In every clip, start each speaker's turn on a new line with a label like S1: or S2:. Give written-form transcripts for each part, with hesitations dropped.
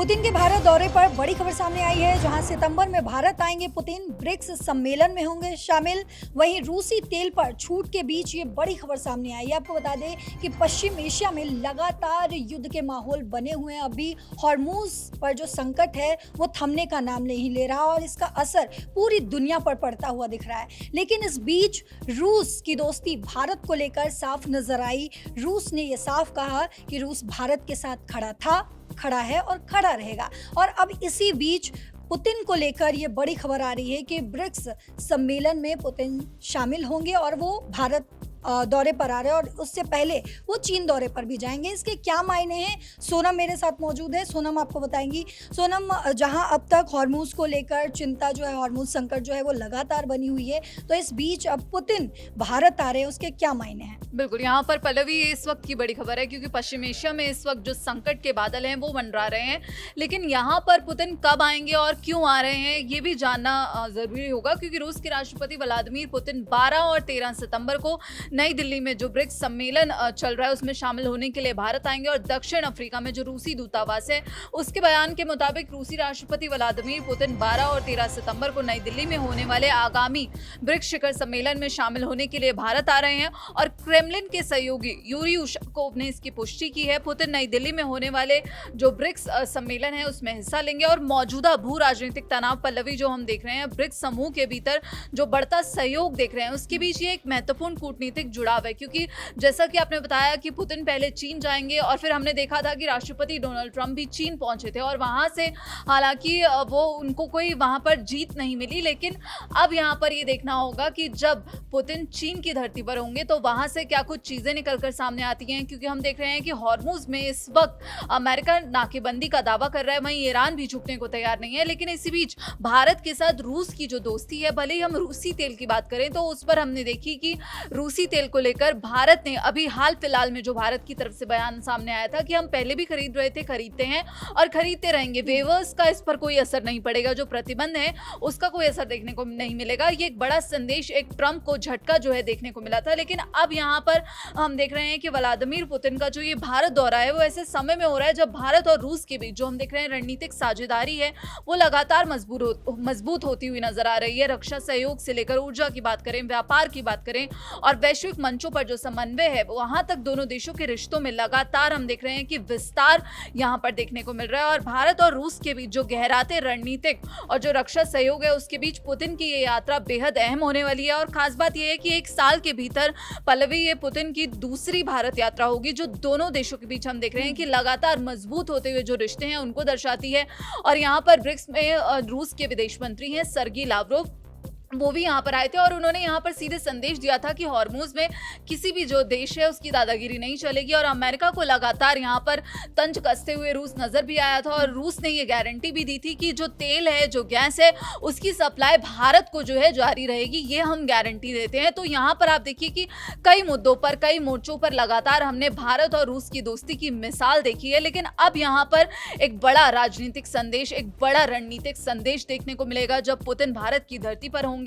S1: Putin के भारत दौरे पर बड़ी खबर सामने आई है, जहां सितंबर में भारत आएंगे पुतिन, ब्रिक्स सम्मेलन में होंगे शामिल। वहीं रूसी तेल पर छूट के बीच ये बड़ी खबर सामने आई है। आपको बता दें कि पश्चिम एशिया में लगातार युद्ध के माहौल बने हुए हैं। अभी हॉर्मूज पर जो संकट है वो थमने का नाम नहीं ले रहा और इसका असर पूरी दुनिया पर पड़ता हुआ दिख रहा है। लेकिन इस बीच रूस की दोस्ती भारत को लेकर साफ नजर आई। रूस ने यह साफ कहा कि रूस भारत के साथ खड़ा था, खड़ा है और खड़ा रहेगा। और अब इसी बीच पुतिन को लेकर ये बड़ी खबर आ रही है कि ब्रिक्स सम्मेलन में पुतिन शामिल होंगे और वो भारत दौरे पर आ रहे हैं और उससे पहले वो चीन दौरे पर भी जाएंगे। इसके क्या मायने हैं, सोनम मेरे साथ मौजूद है, सोनम आपको बताएंगी। सोनम, जहां अब तक हॉर्मूज को लेकर चिंता जो है, हॉर्मूज संकट जो है वो लगातार बनी हुई है, तो इस बीच अब पुतिन भारत आ रहे हैं, उसके क्या मायने हैं?
S2: बिल्कुल, यहाँ पर पल्लवी इस वक्त की बड़ी खबर है क्योंकि पश्चिम एशिया में इस वक्त जो संकट के बादल हैं वो मंडरा रहे हैं। लेकिन यहाँ पर पुतिन कब आएंगे और क्यों आ रहे हैं ये भी जानना जरूरी होगा, क्योंकि रूस के राष्ट्रपति व्लादिमीर पुतिन 12 और 13 सितंबर को नई दिल्ली में जो ब्रिक्स सम्मेलन चल रहा है उसमें शामिल होने के लिए भारत आएंगे। और दक्षिण अफ्रीका में जो रूसी दूतावास है उसके बयान के मुताबिक रूसी राष्ट्रपति व्लादिमीर पुतिन 12 और 13 सितंबर को नई दिल्ली में होने वाले आगामी ब्रिक्स शिखर सम्मेलन में शामिल होने के लिए भारत आ रहे हैं। और क्रेमलिन के सहयोगी यूरी उशाकोव ने इसकी पुष्टि की है। पुतिन नई दिल्ली में होने वाले जो ब्रिक्स सम्मेलन है उसमें हिस्सा लेंगे और मौजूदा भू राजनीतिक तनाव, पल्लवी, जो हम देख रहे हैं ब्रिक्स समूह के भीतर जो बढ़ता सहयोग देख रहे हैं उसके बीच ये एक महत्वपूर्ण कूटनीतिक जुड़ाव है। क्योंकि जैसा कि आपने बताया कि पुतिन पहले चीन जाएंगे और फिर हमने देखा था कि राष्ट्रपति डोनाल्ड ट्रंप भी चीन पहुंचे थे और वहां से हालांकि वो उनको कोई वहां पर जीत नहीं मिली। लेकिन अब यहां पर ये देखना होगा कि जब पुतिन चीन की धरती पर होंगे तो वहां से क्या कुछ चीजें निकलकर सामने आती हैं, क्योंकि हम देख रहे हैं कि हॉर्मूज में इस वक्त अमेरिका नाकेबंदी का दावा कर रहा है, वहीं ईरान भी झुकने को तैयार नहीं है। लेकिन इसी बीच भारत के साथ रूस की जो दोस्ती है, भले ही हम रूसी तेल की बात करें तो उस पर हमने देखी कि रूसी तेल को लेकर भारत ने अभी हाल फिलहाल में जो भारत की तरफ से बयान सामने आया था कि हम पहले भी खरीद रहे थे, खरीदते हैं और खरीदते रहेंगे, वेवर्स का इस पर कोई असर नहीं पड़ेगा, जो प्रतिबंध है उसका कोई असर देखने को नहीं मिलेगा। ये एक बड़ा संदेश, एक ट्रंप को झटका जो है देखने को मिला था। लेकिन अब यहाँ पर हम देख रहे हैं कि व्लादिमीर पुतिन का जो ये भारत दौरा है वो ऐसे समय में हो रहा है जब भारत और रूस के बीच जो हम देख रहे हैं रणनीतिक साझेदारी है वो लगातार मजबूत होती हुई नजर आ रही है। रक्षा सहयोग से लेकर ऊर्जा की बात करें, व्यापार की बात करें और वैश्विक मंचों पर जो समन्वय है वहां तक दोनों देशों के रिश्तों में लगातार हम देख रहे हैं कि विस्तार यहां पर देखने को मिल रहा है। और भारत और रूस के बीच जो गहराते रणनीतिक और जो रक्षा सहयोग है उसके बीच पुतिन की ये यात्रा बेहद अहम होने वाली है। और खास बात यह है कि एक साल के भीतर पल्लवी ये पुतिन की दूसरी भारत यात्रा होगी, जो दोनों देशों के बीच हम देख रहे हैं कि लगातार मजबूत होते हुए जो रिश्ते हैं उनको दर्शाती है। और यहाँ पर ब्रिक्स में रूस के विदेश मंत्री हैं सर्गी लावरोव, वो भी यहाँ पर आए थे और उन्होंने यहाँ पर सीधे संदेश दिया था कि हॉर्मूज में किसी भी जो देश है उसकी दादागिरी नहीं चलेगी। और अमेरिका को लगातार यहाँ पर तंज कसते हुए रूस नजर भी आया था और रूस ने ये गारंटी भी दी थी कि जो तेल है, जो गैस है, उसकी सप्लाई भारत को जो है जारी रहेगी, ये हम गारंटी देते हैं। तो यहाँ पर आप देखिए कि कई मुद्दों पर, कई मोर्चों पर लगातार हमने भारत और रूस की दोस्ती की मिसाल देखी है। लेकिन अब यहाँ पर एक बड़ा राजनीतिक संदेश, एक बड़ा रणनीतिक संदेश देखने को मिलेगा जब पुतिन भारत की धरती पर होंगे।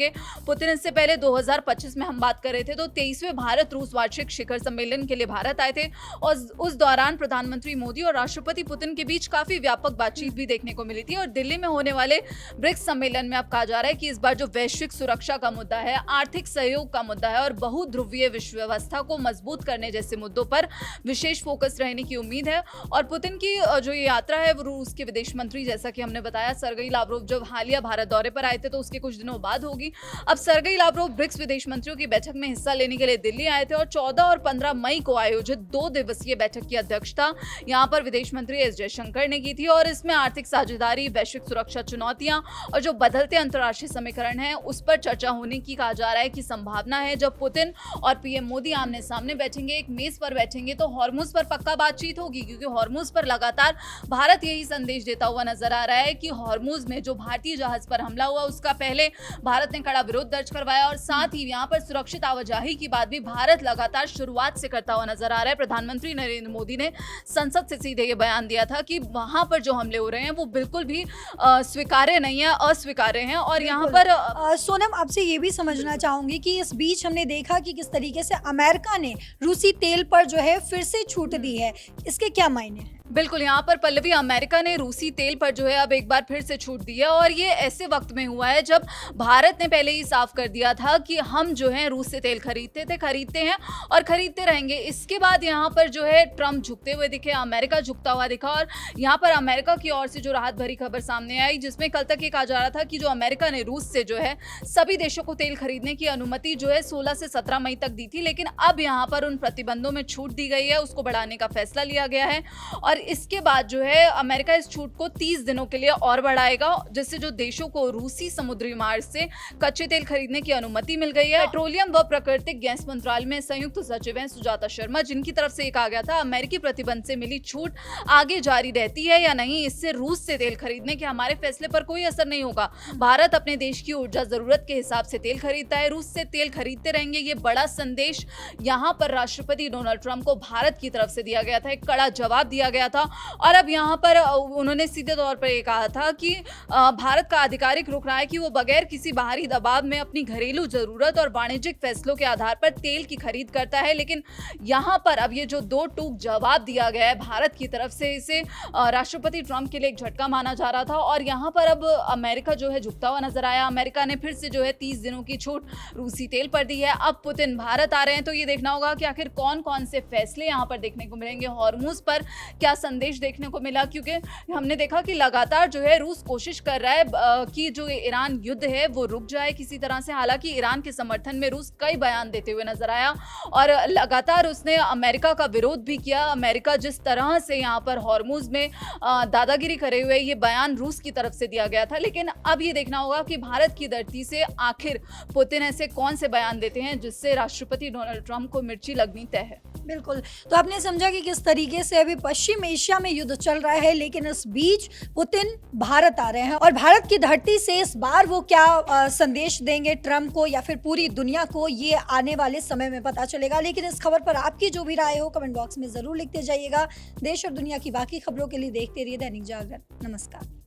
S2: पुतिन इससे पहले 2025 में हम बात कर रहे थे तो 23वें भारत रूस वार्षिक शिखर सम्मेलन के लिए भारत आए थे और उस दौरान प्रधानमंत्री मोदी और राष्ट्रपति पुतिन के बीच काफी व्यापक बातचीत भी देखने को मिली थी। और दिल्ली में होने वाले ब्रिक्स सम्मेलन में अब कहा जा रहा है कि इस बार जो वैश्विक सुरक्षा का मुद्दा है, आर्थिक सहयोग का मुद्दा है और बहुध्रुवीय विश्व व्यवस्था को मजबूत करने जैसे मुद्दों पर विशेष फोकस रहने की उम्मीद है। और पुतिन की जो ये यात्रा है वो रूस के विदेश मंत्री, जैसा कि हमने बताया, सर्गेई लावरोव जब हालिया भारत दौरे पर आए थे तो उसके कुछ दिनों बाद होगी। अब सर्गेई लावरोव ब्रिक्स विदेश मंत्रियों की बैठक में हिस्सा लेने के लिए दिल्ली आए थे और 14 और 15 मई को आयोजित 2 दिवसीय बैठक की अध्यक्षता यहाँ पर विदेश मंत्री एस जयशंकर ने की थी। और इसमें आर्थिक साझेदारी, वैश्विक सुरक्षा चुनौतियां और जो बदलते अंतर्राष्ट्रीय समीकरण है उस पर चर्चा होने की कहा जा रहा है कि संभावना है। जब पुतिन और पीएम मोदी आमने सामने बैठेंगे, एक मेज पर बैठेंगे, तो हॉर्मूज पर पक्का बातचीत होगी, क्योंकि हॉर्मूज पर लगातार भारत यही संदेश देता हुआ नजर आ रहा है कि हॉर्मूज में जो भारतीय जहाज पर हमला हुआ उसका पहले भारत ने कड़ा विरोध दर्ज करवाया और साथ ही यहाँ पर सुरक्षित आवाजाही की बात भी भारत लगातार शुरुआत से करता हुआ नजर आ रहा है। प्रधानमंत्री नरेंद्र मोदी ने संसद से सीधे ये बयान दिया था कि वहां पर जो हमले हो रहे हैं वो बिल्कुल भी स्वीकार्य नहीं है, अस्वीकार्य हैं। और यहाँ पर
S1: सोनम, आपसे ये भी समझना चाहूंगी कि इस बीच हमने देखा कि किस तरीके से अमेरिका ने रूसी तेल पर जो है फिर से छूट दी है, इसके क्या मायने हैं?
S2: बिल्कुल, यहाँ पर पल्लवी, अमेरिका ने रूसी तेल पर जो है अब एक बार फिर से छूट दी है और ये ऐसे वक्त में हुआ है जब भारत ने पहले ही साफ कर दिया था कि हम जो है रूस से तेल खरीदते हैं और खरीदते रहेंगे। इसके बाद यहाँ पर जो है ट्रंप झुकते हुए दिखे, अमेरिका झुकता हुआ दिखा और यहाँ पर अमेरिका की ओर से जो राहत भरी खबर सामने आई, जिसमें कल तक ये कहा जा रहा था कि जो अमेरिका ने रूस से जो है सभी देशों को तेल खरीदने की अनुमति जो है 16 से 17 मई तक दी थी, लेकिन अब यहाँ पर उन प्रतिबंधों में छूट दी गई है, उसको बढ़ाने का फैसला लिया गया है और इसके बाद जो है अमेरिका इस छूट को 30 दिनों के लिए और बढ़ाएगा, जिससे जो देशों को रूसी समुद्री मार्ग से कच्चे तेल खरीदने की अनुमति मिल गई है। पेट्रोलियम व प्राकृतिक गैस मंत्रालय में संयुक्त सचिव हैं सुजाता शर्मा, जिनकी तरफ से कहा गया था अमेरिकी प्रतिबंध से मिली छूट आगे जारी रहती है या नहीं, इससे रूस से तेल खरीदने के हमारे फैसले पर कोई असर नहीं होगा। भारत अपने देश की ऊर्जा जरूरत के हिसाब से तेल खरीदता है, रूस से तेल खरीदते रहेंगे। ये बड़ा संदेश यहाँ पर राष्ट्रपति डोनाल्ड ट्रंप को भारत की तरफ से दिया गया था, एक कड़ा जवाब दिया गया था और अब यहाँ पर उन्होंने सीधे तौर पर ये कहा था कि भारत का आधिकारिक रुख रहा है कि वो बगैर किसी बाहरी दबाव में अपनी घरेलू जरूरत और वाणिज्यिक फैसलों के आधार पर तेल की खरीद करता है। लेकिन यहाँ पर अब ये जो दो टूक जवाब दिया गया है भारत की तरफ से, इसे राष्ट्रपति ट्रंप के लिए एक झटका माना जा रहा था और यहाँ पर अब अमेरिका जो है झुकता हुआ नजर आया। अमेरिका ने फिर से जो है 30 दिनों की छूट रूसी तेल पर दी है। अब पुतिन भारत आ रहे हैं तो ये देखना होगा कि आखिर कौन कौन से फैसले यहाँ पर देखने को मिलेंगे, हॉर्मुज पर क्या संदेश देखने को मिला, क्योंकि हमने देखा कि लगातार जो है रूस कोशिश कर रहा है कि जो ईरान युद्ध है वो रुक जाए किसी तरह से। हालांकि ईरान के समर्थन में रूस कई बयान देते हुए नजर आया और लगातार उसने अमेरिका का विरोध भी किया। अमेरिका जिस तरह से यहाँ पर हॉर्मुज में दादागिरी करे हुए, ये बयान रूस की तरफ से दिया गया था। लेकिन अब ये देखना होगा कि भारत की धरती से आखिर पुतिन ऐसे कौन से बयान देते हैं जिससे राष्ट्रपति डोनाल्ड ट्रंप को मिर्ची लगनी तय है।
S1: बिल्कुल, तो आपने समझा कि किस तरीके से अभी पश्चिम एशिया में युद्ध चल रहा है, लेकिन इस बीच पुतिन भारत आ रहे हैं और भारत की धरती से इस बार वो क्या संदेश देंगे ट्रंप को या फिर पूरी दुनिया को, ये आने वाले समय में पता चलेगा। लेकिन इस खबर पर आपकी जो भी राय हो कमेंट बॉक्स में जरूर लिखते जाइएगा। देश और दुनिया की बाकी खबरों के लिए देखते रहिए दैनिक जागरण। नमस्कार।